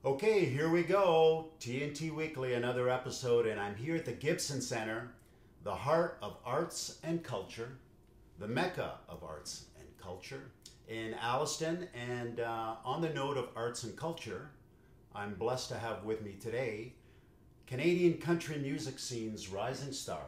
Okay, here we go. TNT Weekly, another episode, and I'm here at the Gibson Center, the heart of arts and culture, the mecca of arts and culture in Alliston. And on the note of arts and culture, I'm blessed to have with me today Canadian country music scene's rising star,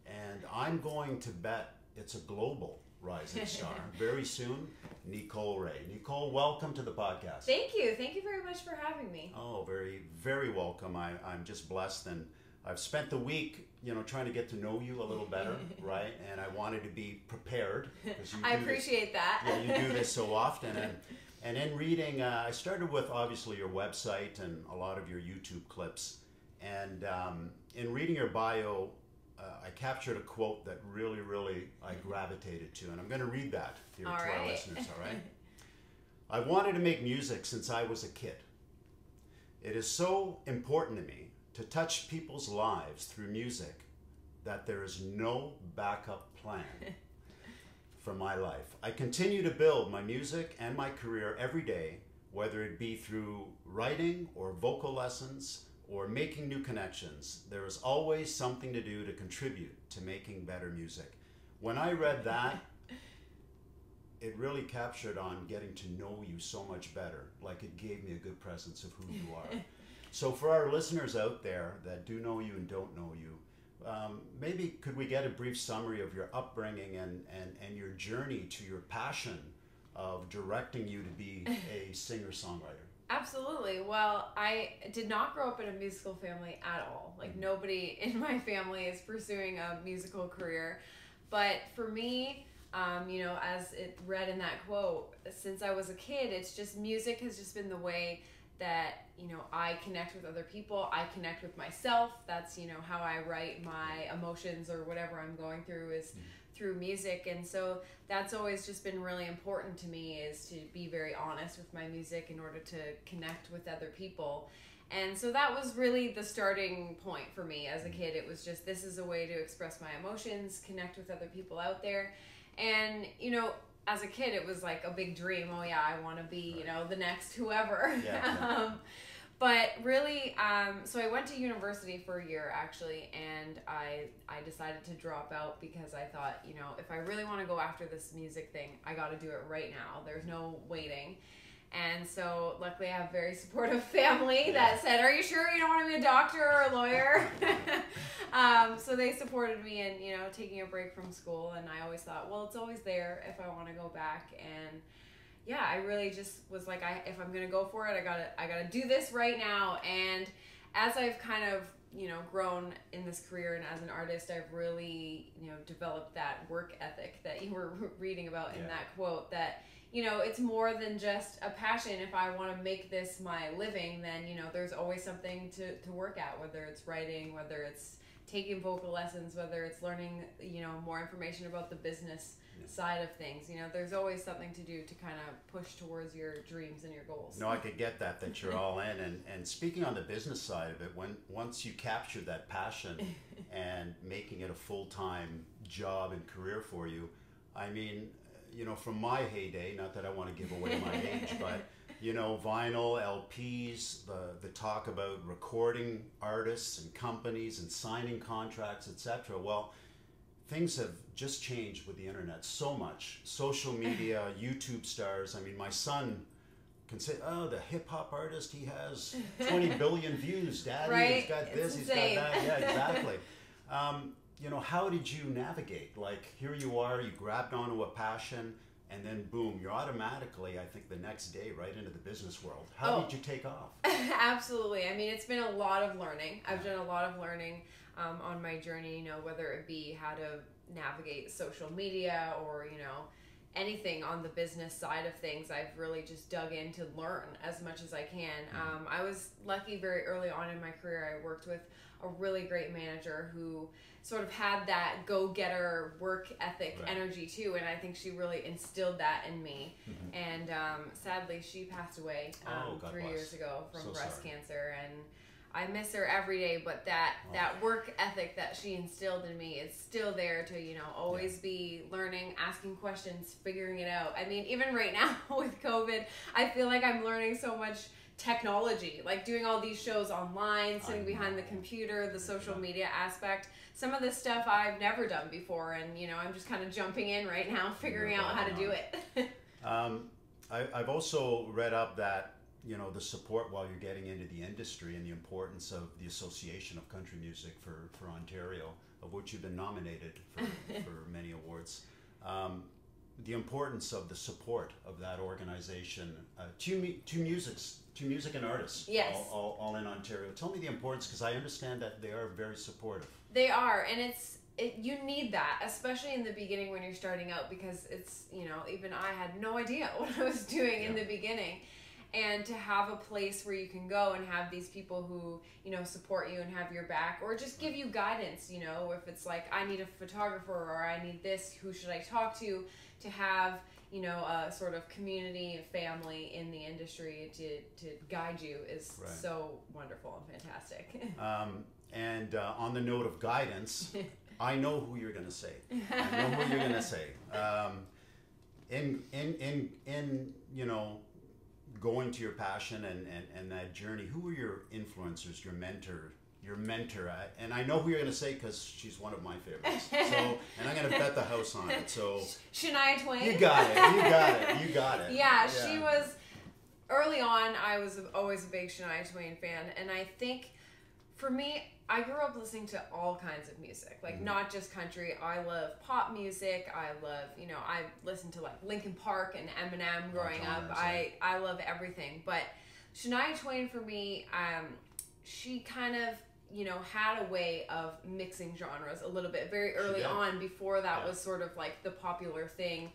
and I'm going to bet it's a global rising star very soon, Nicole Rayy. Nicole, welcome to the podcast. Thank you. Thank you very much for having me. Oh, very, very welcome. I'm just blessed, and I've spent the week, trying to get to know you a little better, right? And I wanted to be prepared. I appreciate that. Yeah, you do this so often. And in reading, I started with obviously your website and a lot of your YouTube clips. And in reading your bio, I captured a quote that really, really I gravitated to, and I'm going to read that here to our listeners, all right? I wanted to make music since I was a kid. It is so important to me to touch people's lives through music that there is no backup plan for my life. I continue to build my music and my career every day, whether it be through writing or vocal lessons, or making new connections. There is always something to do to contribute to making better music. When I read that, it really captured on getting to know you so much better. Like it gave me a good presence of who you are. So for our listeners out there that do know you and don't know you, maybe could we get a brief summary of your upbringing and your journey to your passion of directing you to be a singer-songwriter? Absolutely. Well, I did not grow up in a musical family at all. Like nobody in my family is pursuing a musical career. But for me, as it read in that quote, since I was a kid, it's just music has just been the way that, I connect with other people. I connect with myself. That's, how I write my emotions or whatever I'm going through is through music. And so that's always just been really important to me, is to be very honest with my music in order to connect with other people. And so that was really the starting point for me as a kid. It was just, this is a way to express my emotions, connect with other people out there. And, as a kid, it was like a big dream. Oh yeah, I want to be, the next whoever. Yeah. But really, so I went to university for a year actually, and I decided to drop out because I thought, if I really want to go after this music thing, I got to do it right now. There's no waiting. And so luckily I have a very supportive family that said, are you sure you don't want to be a doctor or a lawyer? So they supported me in, taking a break from school. And I always thought, well, it's always there if I want to go back. And yeah, I really just was like, if I'm going to go for it, I gotta do this right now. And as I've kind of, grown in this career and as an artist, I've really, developed that work ethic that you were reading about in that quote, that, it's more than just a passion. If I want to make this my living, then, there's always something to work at, whether it's writing, whether it's taking vocal lessons, whether it's learning, more information about the business side of things. There's always something to do to kind of push towards your dreams and your goals. No, I could get that you're all in. And speaking on the business side of it, once you capture that passion and making it a full-time job and career for you, I mean, from my heyday, not that I want to give away my age, but vinyl, LPs, the talk about recording artists and companies and signing contracts, etc. Well, things have just changed with the internet so much. Social media, YouTube stars. I mean, my son can say, oh, the hip hop artist, he has 20 billion views, daddy. Right? He's got this, It's he's insane. got that. Yeah, exactly. How did you navigate? Like, here you are, you grabbed onto a passion, and then boom, you're automatically, I think, the next day right into the business world. How did you take off? Absolutely. I mean, it's been a lot of learning. I've done a lot of learning on my journey, whether it be how to navigate social media or, anything on the business side of things. I've really just dug in to learn as much as I can. I was lucky very early on in my career. I worked with a really great manager who sort of had that go-getter work ethic energy too, and I think she really instilled that in me. And sadly she passed away 3 years ago from breast cancer, and I miss her every day, but that work ethic that she instilled in me is still there to, always be learning, asking questions, figuring it out. I mean, even right now with COVID, I feel like I'm learning so much technology, like doing all these shows online, sitting behind the computer, the social media aspect. Some of this stuff I've never done before, and I'm just kind of jumping in right now, figuring out how to do it. I've also read up that the support while you're getting into the industry and the importance of the Association of Country Music for Ontario, of which you've been nominated for many awards. The importance of the support of that organization to music and artists, yes, all in Ontario. Tell me the importance, because I understand that they are very supportive. They are, and you need that, especially in the beginning when you're starting out, because it's, even I had no idea what I was doing in the beginning. And to have a place where you can go and have these people who, support you and have your back, or just give you guidance, if it's like, I need a photographer, or I need this, who should I talk to have, a sort of community and family in the industry to guide you is so wonderful and fantastic. And on the note of guidance, I know who you're going to say. I know who you're going to say. In going to your passion and that journey, who were your influencers, your mentor? And I know who you're going to say, because she's one of my favorites. So, and I'm going to bet the house on it. So, Shania Twain. You got it. Yeah, she was, early on, I was always a big Shania Twain fan. And I think, for me, I grew up listening to all kinds of music, like not just country. I love pop music. I love, I listened to like Linkin Park and Eminem growing up. I love everything. But Shania Twain, for me, she kind of, had a way of mixing genres a little bit very early on, before that was sort of like the popular thing.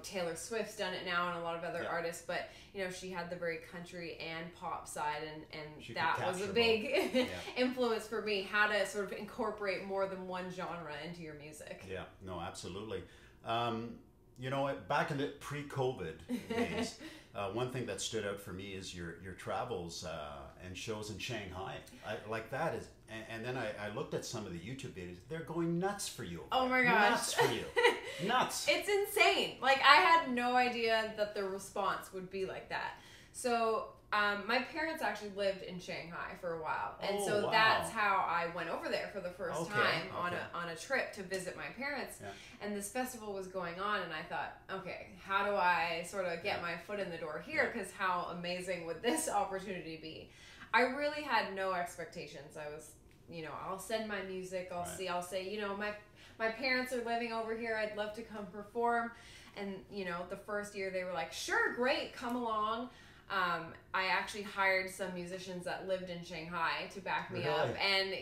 Taylor Swift's done it now, and a lot of other artists, but she had the very country and pop side, and that was a big influence for me, how to sort of incorporate more than one genre into your music. Yeah, no, absolutely. Back in the pre-COVID days, one thing that stood out for me is your travels and shows in Shanghai. And then I looked at some of the YouTube videos. They're going nuts for you. Oh my gosh. Nuts for you. Nuts. It's insane. Like, I had no idea that the response would be like that. So, my parents actually lived in Shanghai for a while, and that's how I went over there for the first time on a trip to visit my parents. And this festival was going on, and I thought, okay, how do I sort of get my foot in the door here? Because how amazing would this opportunity be? I really had no expectations. I was, I'll send my music. I'll say, my parents are living over here. I'd love to come perform. And the first year they were like, sure, great, come along. I actually hired some musicians that lived in Shanghai to back me up. And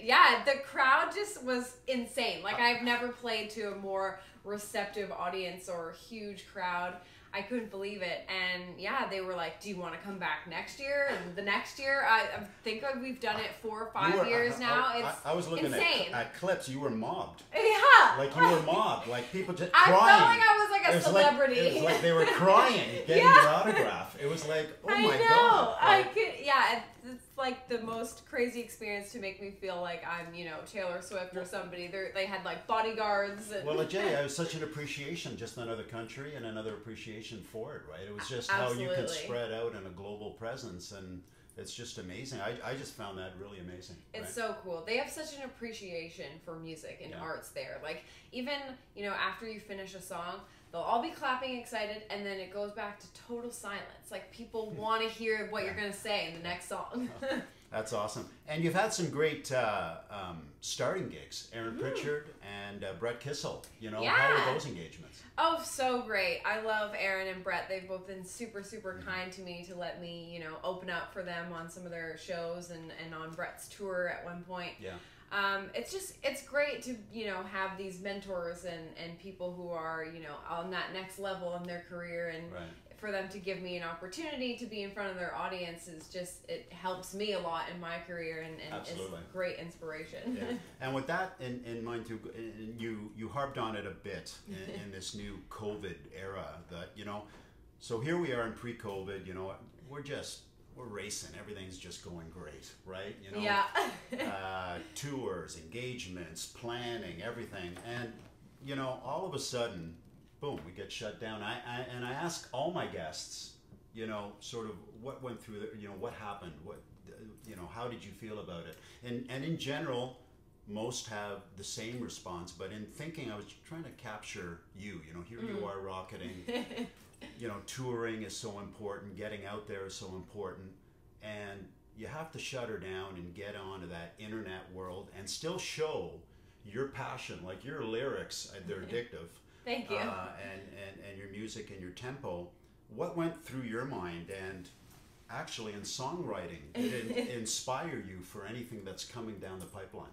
the crowd just was insane. Like, I've never played to a more receptive audience or huge crowd. I couldn't believe it. And they were like, do you want to come back next year? And the next year, I think we've done it 4 or 5 years now. I was looking insane. at clips. You were mobbed. Yeah. Like, you were mobbed. Like, people just I crying. felt like I was like a celebrity. It was like they were crying, getting your autograph. It was like, oh my God. I could, it's like the most crazy experience to make me feel like I'm, Taylor Swift or somebody. They had like bodyguards. And well, Jay, I was such an appreciation, just another country and another appreciation for it, right? It was just how you can spread out in a global presence, and it's just amazing. I just found that really amazing. It's so cool. They have such an appreciation for music and arts there. Like, even, after you finish a song, they'll all be clapping excited, and then it goes back to total silence. Like, people want to hear what you're going to say in the next song. That's awesome. And you've had some great starting gigs. Aaron Pritchard and Brett Kissel. How were those engagements? Oh, so great. I love Aaron and Brett. They've both been super, super kind to me to let me, open up for them on some of their shows and on Brett's tour at one point. Yeah. It's great to, have these mentors and people who are, on that next level in their career, and for them to give me an opportunity to be in front of their audience it helps me a lot in my career, and it's great inspiration. Yeah. And with that in mind too, you harped on it a bit in this new COVID era, that, so here we are in pre-COVID, we're racing. Everything's just going great, right? Tours, engagements, planning, everything. And, all of a sudden, boom, we get shut down. I ask all my guests, you know, sort of what went through, you know, what happened, what, you know, how did you feel about it? And in general, most have the same response, but in thinking, I was trying to capture you know, here you are rocketing, you know, touring is so important, getting out there is so important, and you have to shut her down and get onto that internet world and still show your passion, like your lyrics, they're addictive. Thank you. And your music and your tempo. What went through your mind, and actually in songwriting, did it inspire you for anything that's coming down the pipeline?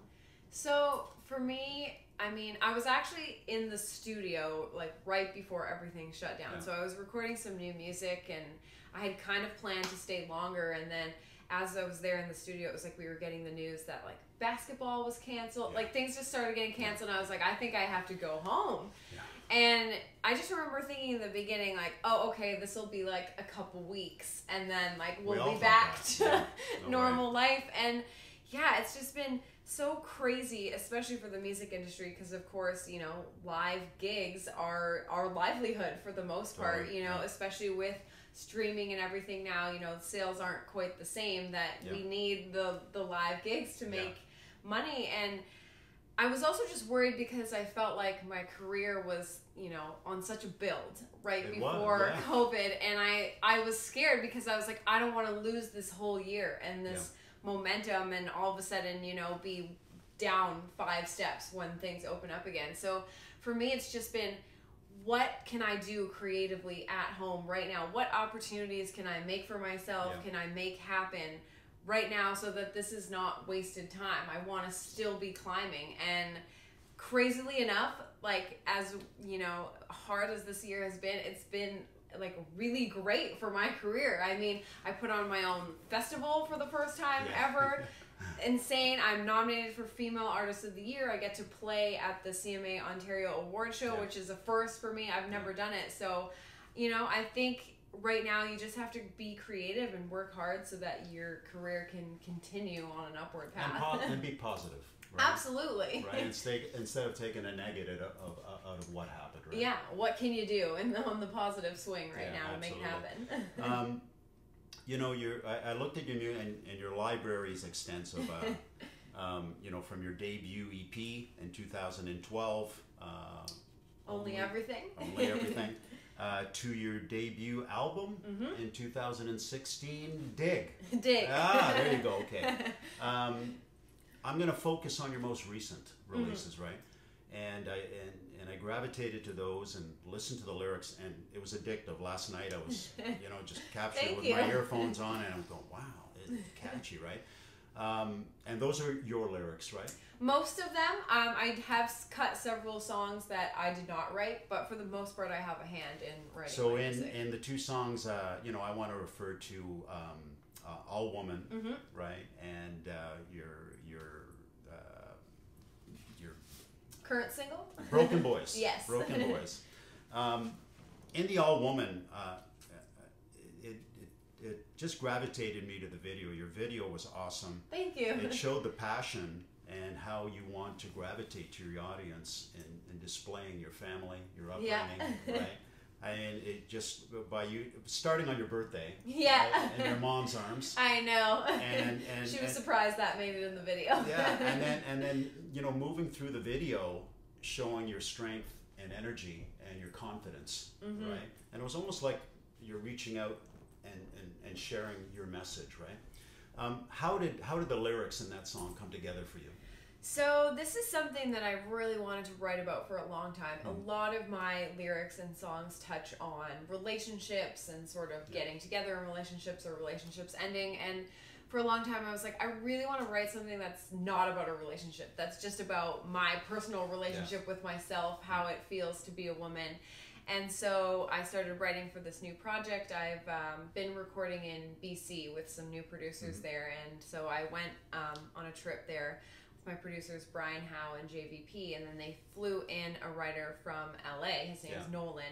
So for me, I mean, I was actually in the studio like right before everything shut down. Yeah. So I was recording some new music, and I had kind of planned to stay longer. And then as I was there in the studio, it was like we were getting the news that like basketball was canceled. Yeah. Like things just started getting canceled, and I was like, I think I have to go home. Yeah. And I just remember thinking in the beginning, like, oh, okay, this will be like a couple weeks, and then like we'll be back to normal life. And yeah, it's just been so crazy, especially for the music industry, because of course, you know, live gigs are our livelihood for the most part, you know, especially with streaming and everything now, you know, sales aren't quite the same, that we need the live gigs to make money. And I was also just worried because I felt like my career was, you know, on such a build before COVID, and I was scared because I was like, I don't want to lose this whole year and this momentum, and all of a sudden, you know, be down 5 steps when things open up again. So for me, it's just been, what can I do creatively at home right now? What opportunities can I make for myself? Can I make happen right now so that this is not wasted time? I want to still be climbing. And crazily enough, like, as you know, hard as this year has been, it's been like really great for my career. I mean, I put on my own festival for the first time ever. Insane. I'm nominated for Female Artist of the Year. I get to play at the CMA Ontario Award Show, which is a first for me. I've never done it. So, you know, I think right now you just have to be creative and work hard so that your career can continue on an upward path. And be positive. Right? Absolutely. Right. Instead of taking a negative out of what happened. Right. Yeah. What can you do on the positive swing right now to make it happen? You know, I looked at your new, and your library is extensive. You know, from your debut EP in 2012. Only Everything. Only Everything. To your debut album in 2016, Dig. Dig. There you go. Okay. I'm going to focus on your most recent releases, right? And I gravitated to those and listened to the lyrics, and it was addictive. Last night I was, you know, just captured with my earphones on, and I'm going, wow, it's catchy, right? And those are your lyrics, right? Most of them. I have cut several songs that I did not write, but for the most part, I have a hand in writing. So in the 2 songs, you know, I want to refer to All Woman, right, and your current single, Broken Boys. Yes. Broken Boys. In the All Woman, it just gravitated me to the video. Your video was awesome. Thank you. It showed the passion and how you want to gravitate to your audience in displaying your family, your upbringing, right? And it just, by you starting on your birthday, right, in your mom's arms. I know. And she was surprised that made it in the video. Yeah, and then you know, moving through the video, showing your strength and energy and your confidence, right? And it was almost like you're reaching out and sharing your message, right? How did the lyrics in that song come together for you? So this is something that I really wanted to write about for a long time. A lot of my lyrics and songs touch on relationships and sort of getting together in relationships or relationships ending. And for a long time I was like, I really want to write something that's not about a relationship. That's just about my personal relationship with myself, how it feels to be a woman. And so I started writing for this new project. I've been recording in BC with some new producers there. And so I went on a trip there with my producers, Brian Howe and JVP. And then they flew in a writer from LA. His name is Nolan.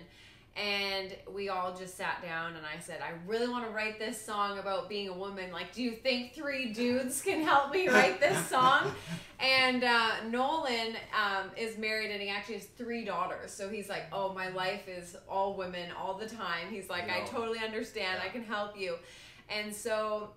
And we all just sat down and I said, I really want to write this song about being a woman. Like, do you think 3 dudes can help me write this song? And Nolan is married and he actually has 3 daughters. So he's like, oh, my life is all women all the time. He's like, I totally understand. I can help you. And so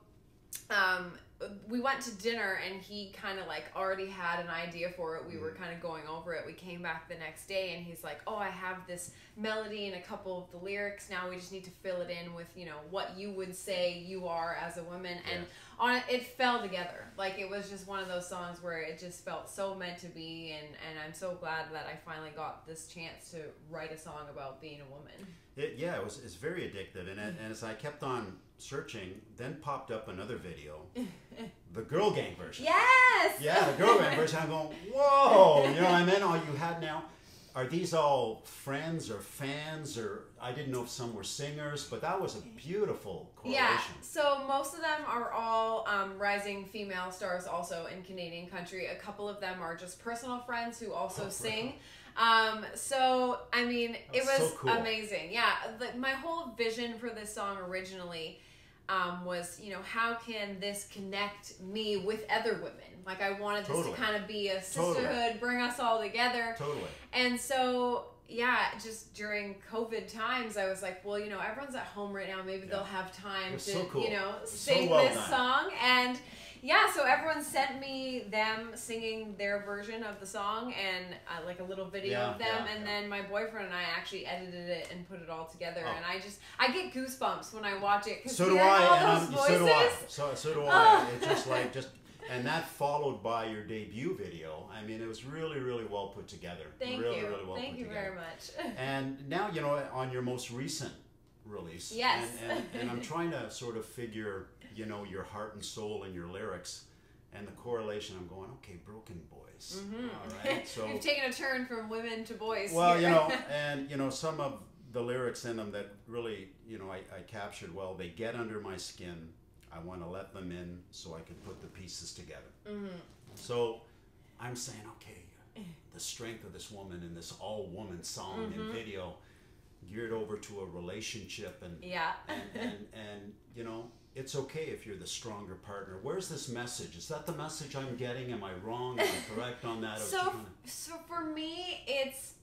we went to dinner and he kind of like already had an idea for it. We were kind of going over it. We came back the next day and he's like, oh, I have this melody and a couple of the lyrics. Now we just need to fill it in with, you know, what you would say you are as a woman. And on it fell together. Like, it was just one of those songs where it just felt so meant to be. And I'm so glad that I finally got this chance to write a song about being a woman. It's very addictive. And as I kept on searching, then popped up another video, the girl gang version. Yes! Yeah, the girl gang version. I'm going, whoa! You know, and then all you had now, are these all friends or fans, or I didn't know if some were singers, but that was a beautiful correlation. Yeah, so most of them are all rising female stars also in Canadian country. A couple of them are just personal friends who also sing. So, I mean, it was so cool. amazing. Yeah, my whole vision for this song originally was, you know, how can this connect me with other women? Like, I wanted this to kind of be a sisterhood, bring us all together. Totally. And so, yeah, just during COVID times, I was like, well, you know, everyone's at home right now. Maybe they'll have time to, you know, sing this song. And yeah, so everyone sent me them singing their version of the song and like a little video of them. And then my boyfriend and I actually edited it and put it all together. And I get goosebumps when I watch it. So do I. All those voices. So do I. It's just like, and that followed by your debut video. I mean, it was really, really well put together. Thank really, you. Really well Thank put you together. very much. And now, you know, on your most recent release. Yes. And I'm trying to sort of figure, you know, your heart and soul and your lyrics and the correlation. I'm going, okay, Broken Boys. All right. So you've taken a turn from women to boys. Well, here. you know, and, you know, some of the lyrics in them that really, you know, I captured well. They get under my skin. I want to let them in so I can put the pieces together. So I'm saying, okay, the strength of this woman in this all-woman song and video geared over to a relationship and you know, it's okay if you're the stronger partner. Where's this message? Is that the message I'm getting? Am I wrong? Am I correct on that? So for me, it's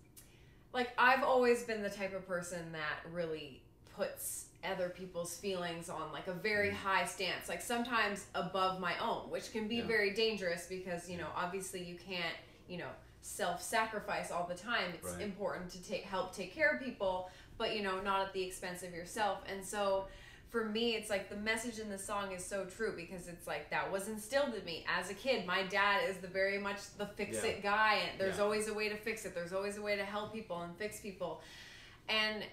like, I've always been the type of person that really puts other people's feelings on like a very high stance, like sometimes above my own, which can be very dangerous because, you know, obviously you can't, you know, self-sacrifice all the time. It's important to help take care of people, but, you know, not at the expense of yourself. And so for me, it's like the message in the song is so true because it's like that was instilled in me as a kid. My dad is very much the fix-it guy, and there's always a way to fix it. There's always a way to help people and fix people. And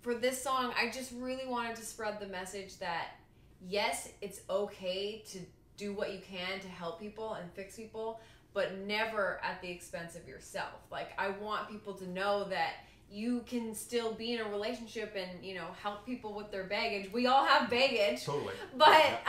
for this song, I just really wanted to spread the message that, yes, it's okay to do what you can to help people and fix people, but never at the expense of yourself. Like, I want people to know that you can still be in a relationship and, you know, help people with their baggage. We all have baggage. Totally. But,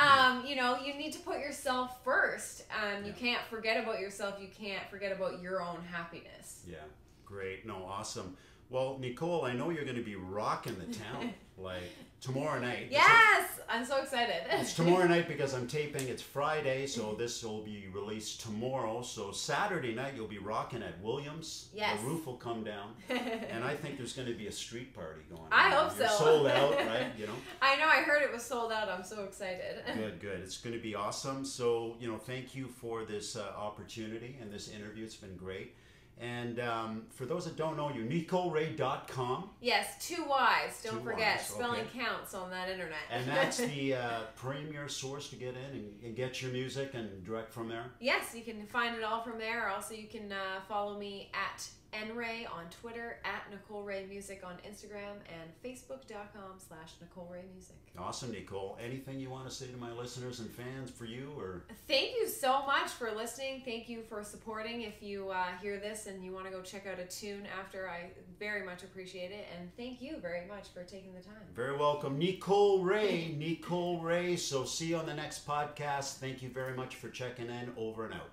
you know, you need to put yourself first. You can't forget about yourself. You can't forget about your own happiness. Yeah. Great. No, awesome. Well, Nicole, I know you're going to be rocking the town, like, tomorrow night. Yes! I'm so excited. It's tomorrow night because I'm taping. It's Friday, so this will be released tomorrow. So Saturday night, you'll be rocking at Williams. Yes. The roof will come down. And I think there's going to be a street party going on. I hope You're so. sold out, right? You know? I know. I heard it was sold out. I'm so excited. Good, good. It's going to be awesome. So, you know, thank you for this opportunity and this interview. It's been great. And for those that don't know you, NicoleRayy.com. Yes, 2 Y's. Don't forget. Y's, Spelling counts on that internet. And that's the premier source to get in and get your music and direct from there? Yes, you can find it all from there. Also, you can follow me at NRayy on Twitter, at Nicole Rayy Music on Instagram, and Facebook.com/Nicole Rayy Music. Awesome, Nicole. Anything you want to say to my listeners and fans for you? Or thank you so much for listening. Thank you for supporting. If you hear this and you want to go check out a tune after, I very much appreciate it. And thank you very much for taking the time. Very welcome. Nicole Rayy. Nicole Rayy. So see you on the next podcast. Thank you very much for checking in. Over and out.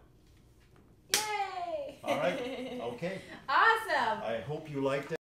Yay! All right. Okay. Awesome. I hope you liked it.